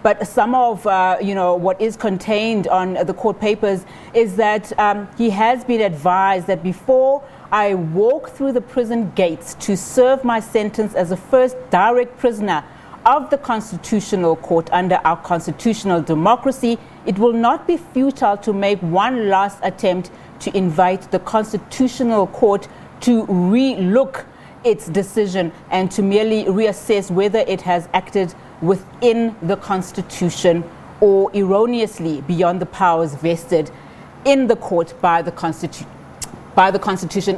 But some of, what is contained on the court papers is that he has been advised that before I walk through the prison gates to serve my sentence as a first direct prisoner of the Constitutional Court under our constitutional democracy, it will not be futile to make one last attempt to invite the Constitutional Court to re-look its decision and to merely reassess whether it has acted within the Constitution or erroneously beyond the powers vested in the court by the Constitution.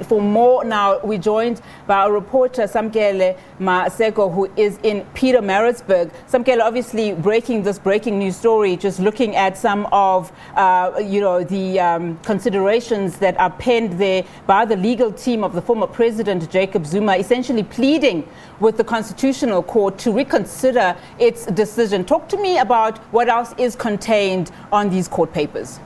For more now, we're joined by our reporter Samkele Maseko, who is in Pietermaritzburg. Samkele, obviously breaking news story, just looking at some of the considerations that are penned there by the legal team of the former President Jacob Zuma, essentially pleading with the Constitutional Court to reconsider its decision. Talk to me about what else is contained on these court papers.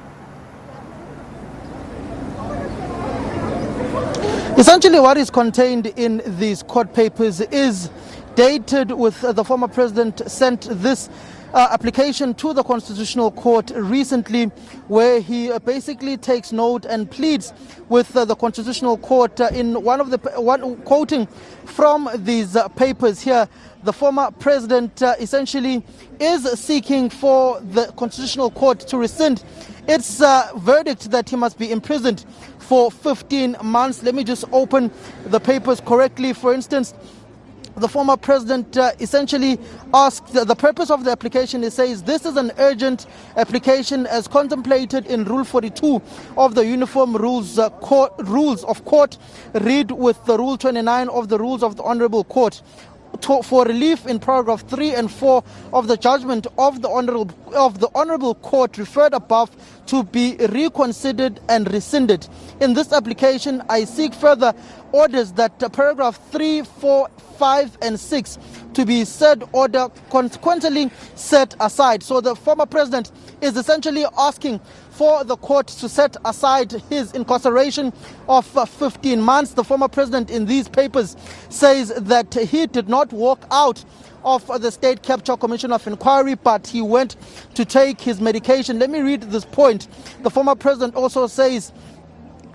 Essentially, what is contained in these court papers is dated with the former president sent this application to the Constitutional Court recently, where he basically takes note and pleads with the Constitutional Court in quoting from these papers here. The former president essentially is seeking for the Constitutional Court to rescind its verdict that he must be imprisoned for 15 months. Let me just open the papers correctly. For instance, the former president essentially asked the purpose of the application. He says this is an urgent application as contemplated in Rule 42 of the Uniform Rules of Court. Read with the Rule 29 of the Rules of the Honorable Court. For relief in paragraph 3 and 4 of the judgment of the Honorable Court referred above to be reconsidered and rescinded. In this application, I seek further orders that paragraph 3, 4, 5 and 6 to be said order consequently set aside. So the former president is essentially asking for the court to set aside his incarceration of 15 months. The former president in these papers says that he did not walk out of the State Capture Commission of Inquiry, but he went to take his medication. Let me read this point. The former president also says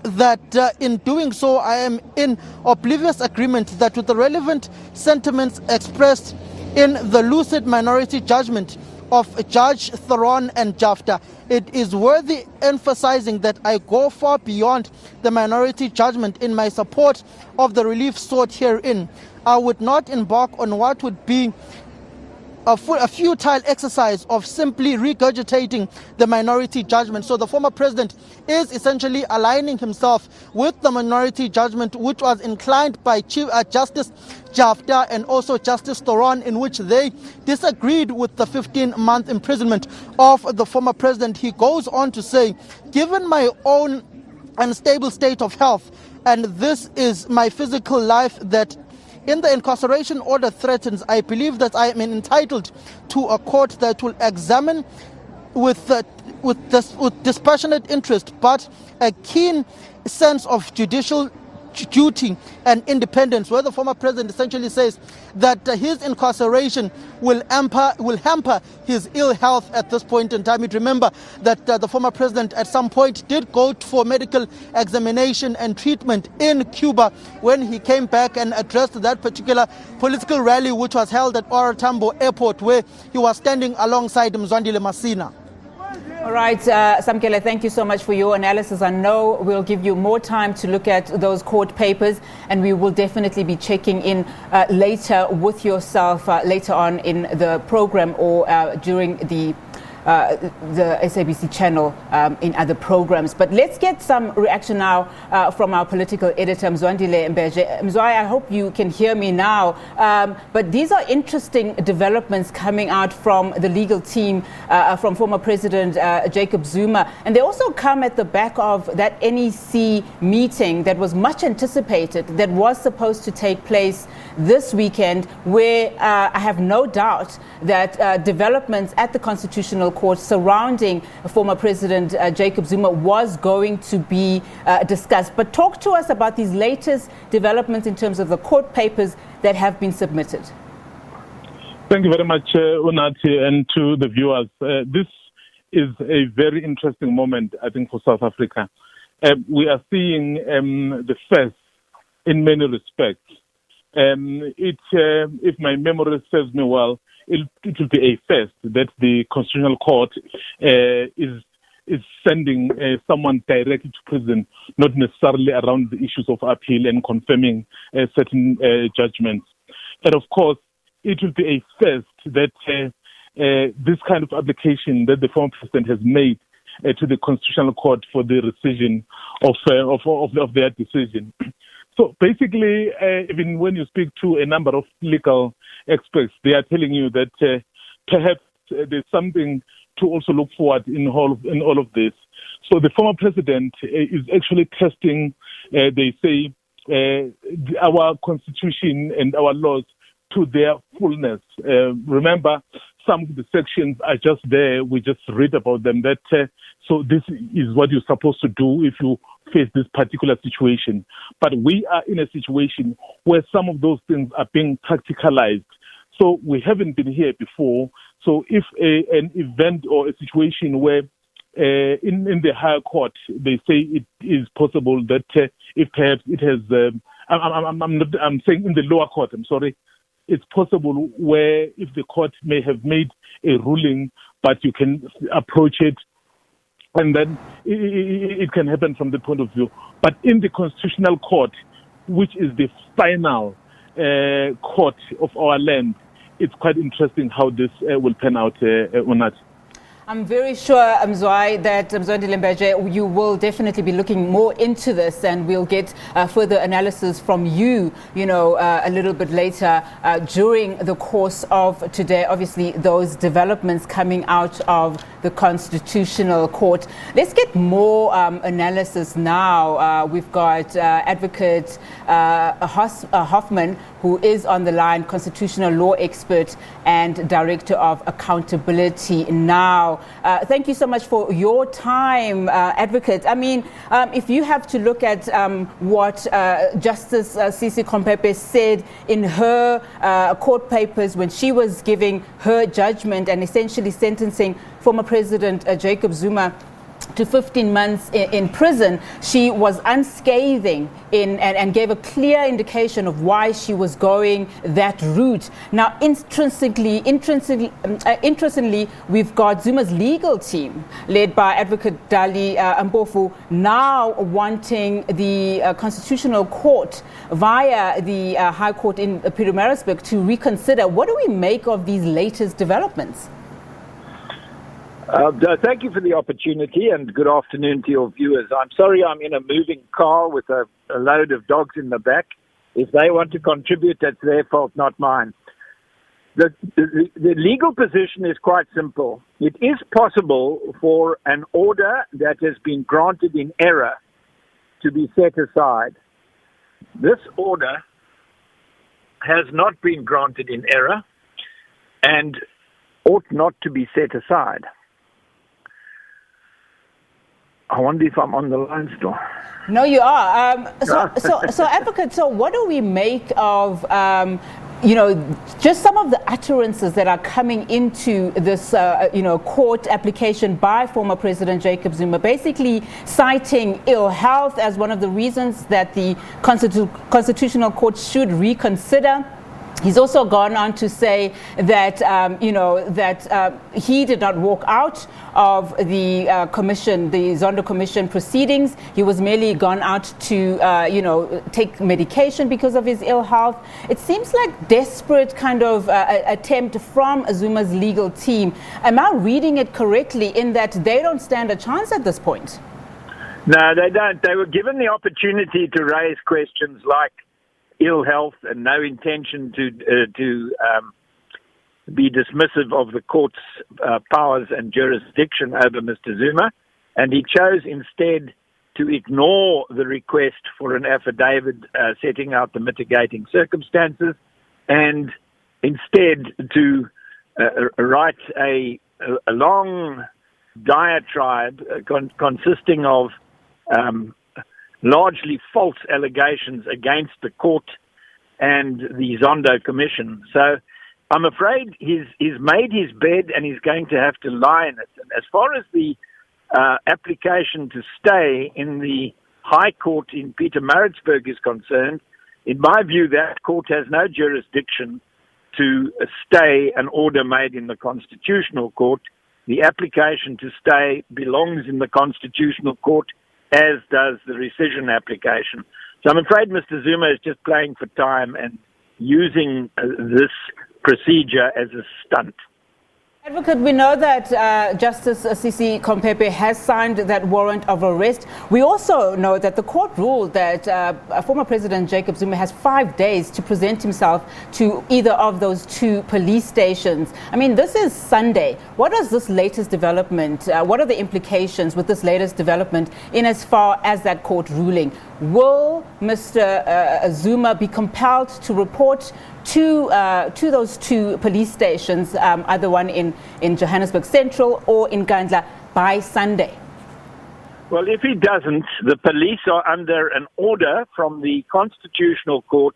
that in doing so, I am in oblivious agreement that with the relevant sentiments expressed in the lucid minority judgment of Judge Theron and Jafta, it is worthy emphasizing that I go far beyond the minority judgment in my support of the relief sought herein. I would not embark on what would be a futile exercise of simply regurgitating the minority judgment. So the former president is essentially aligning himself with the minority judgment, which was inclined by Chief Justice Jafta and also Justice Theron, in which they disagreed with the 15-month imprisonment of the former president. He goes on to say, given my own unstable state of health, and this is my physical life that in the incarceration order threatens, I believe that I am entitled to a court that will examine with dispassionate interest, but a keen sense of judicial duty and independence, where the former president essentially says that his incarceration will hamper his ill health at this point in time. You'd remember that the former president at some point did go for medical examination and treatment in Cuba when he came back and addressed that particular political rally, which was held at OR Tambo Airport, where he was standing alongside Mzwandile Mbeje. All right, Samkele, thank you so much for your analysis. I know we'll give you more time to look at those court papers, and we will definitely be checking in later with yourself later on in the program or during the SABC channel in other programs. But let's get some reaction now from our political editor, Mzwandile Mbeje. Mzwai, I hope you can hear me now. But these are interesting developments coming out from the legal team from former President Jacob Zuma. And they also come at the back of that NEC meeting that was much anticipated, that was supposed to take place this weekend, where I have no doubt that developments at the Constitutional Court surrounding former President Jacob Zuma was going to be discussed. But talk to us about these latest developments in terms of the court papers that have been submitted. Thank you very much, Unati, and to the viewers. This is a very interesting moment, I think, for South Africa. We are seeing the first in many respects. If my memory serves me well, it will be a first that the Constitutional Court is sending someone directly to prison, not necessarily around the issues of appeal and confirming certain judgments. And of course, it will be a first that this kind of application that the former president has made to the Constitutional Court for the rescission of their decision. So basically, even when you speak to a number of legal experts, they are telling you that perhaps there's something to also look forward in all of this. So the former president is actually testing, they say, our constitution and our laws to their fullness. Remember, some of the sections are just there. We just read about them. So this is what you're supposed to do if you face this particular situation. But we are in a situation where some of those things are being practicalized. So we haven't been here before. So if an event or a situation where in the higher court they say it is possible that if perhaps it has, I'm saying in the lower court, I'm sorry, it's possible where if the court may have made a ruling, but you can approach it, and then it can happen from the point of view. But in the Constitutional Court, which is the final court of our land, it's quite interesting how this will pan out on that. I'm very sure, Mzwandile Mbeje, you will definitely be looking more into this, and we'll get further analysis from you, a little bit later during the course of today. Obviously, those developments coming out of the Constitutional Court. Let's get more analysis now. We've got Advocate Hoffman, who is on the line, constitutional law expert and director of Accountability Now. Thank you so much for your time, Advocate. I mean, if you have to look at what Justice Sisi Kompepe said in her court papers when she was giving her judgment and essentially sentencing former President Jacob Zuma to 15 months in prison, she was unscathing and gave a clear indication of why she was going that route. Now, interestingly, we've got Zuma's legal team, led by Advocate Dali Mpofu, now wanting the Constitutional Court via the High Court in Pietermaritzburg to reconsider. What do we make of these latest developments? Thank you for the opportunity, and good afternoon to your viewers. I'm sorry I'm in a moving car with a load of dogs in the back. If they want to contribute, that's their fault, not mine. The legal position is quite simple. It is possible for an order that has been granted in error to be set aside. This order has not been granted in error and ought not to be set aside. I wonder if I'm on the line still. No, you are. So, Advocate, so what do we make of, just some of the utterances that are coming into this, court application by former President Jacob Zuma, basically citing ill health as one of the reasons that the Constitutional Court should reconsider. He's also gone on to say that, he did not walk out of the commission, the Zondo Commission proceedings. He was merely gone out to, take medication because of his ill health. It seems like desperate kind of attempt from Zuma's legal team. Am I reading it correctly in that they don't stand a chance at this point? No, they don't. They were given the opportunity to raise questions like ill health and no intention to be dismissive of the court's powers and jurisdiction over Mr. Zuma, and he chose instead to ignore the request for an affidavit setting out the mitigating circumstances, and instead to write a long diatribe consisting of largely false allegations against the court and the Zondo Commission. So I'm afraid he's made his bed and he's going to have to lie in it. And as far as the application to stay in the High Court in Pietermaritzburg is concerned, in my view, that court has no jurisdiction to stay an order made in the Constitutional Court. The application to stay belongs in the Constitutional Court, as does the rescission application. So I'm afraid Mr. Zuma is just playing for time and using this procedure as a stunt. Advocate, we know that Justice Sisi Kompepe has signed that warrant of arrest. We also know that the court ruled that former President Jacob Zuma has 5 days to present himself to either of those two police stations. I mean, this is Sunday. What is this latest development? What are the implications with this latest development in as far as that court ruling? Will Mr. Zuma be compelled to report to those two police stations, either one in Johannesburg Central or in Gandla, by Sunday? Well, if he doesn't, the police are under an order from the Constitutional Court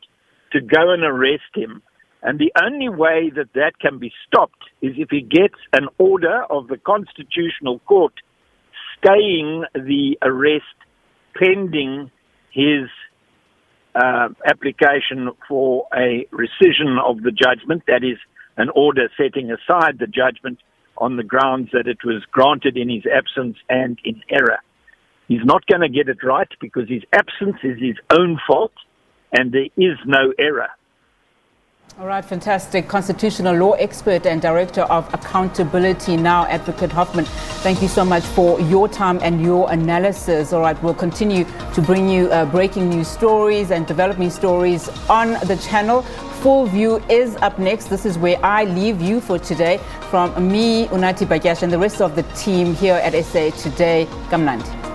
to go and arrest him. And the only way that that can be stopped is if he gets an order of the Constitutional Court staying the arrest pending his application for a rescission of the judgment, that is, an order setting aside the judgment on the grounds that it was granted in his absence and in error. He's not going to get it right because his absence is his own fault and there is no error. All right, fantastic. Constitutional law expert and Director of Accountability Now, Advocate Hoffman, thank you so much for your time and your analysis. All right, we'll continue to bring you breaking news stories and developing stories on the channel. Full View is up next. This is where I leave you for today. From me, Unathi Bagyasha, and the rest of the team here at SA Today, Kamnandi.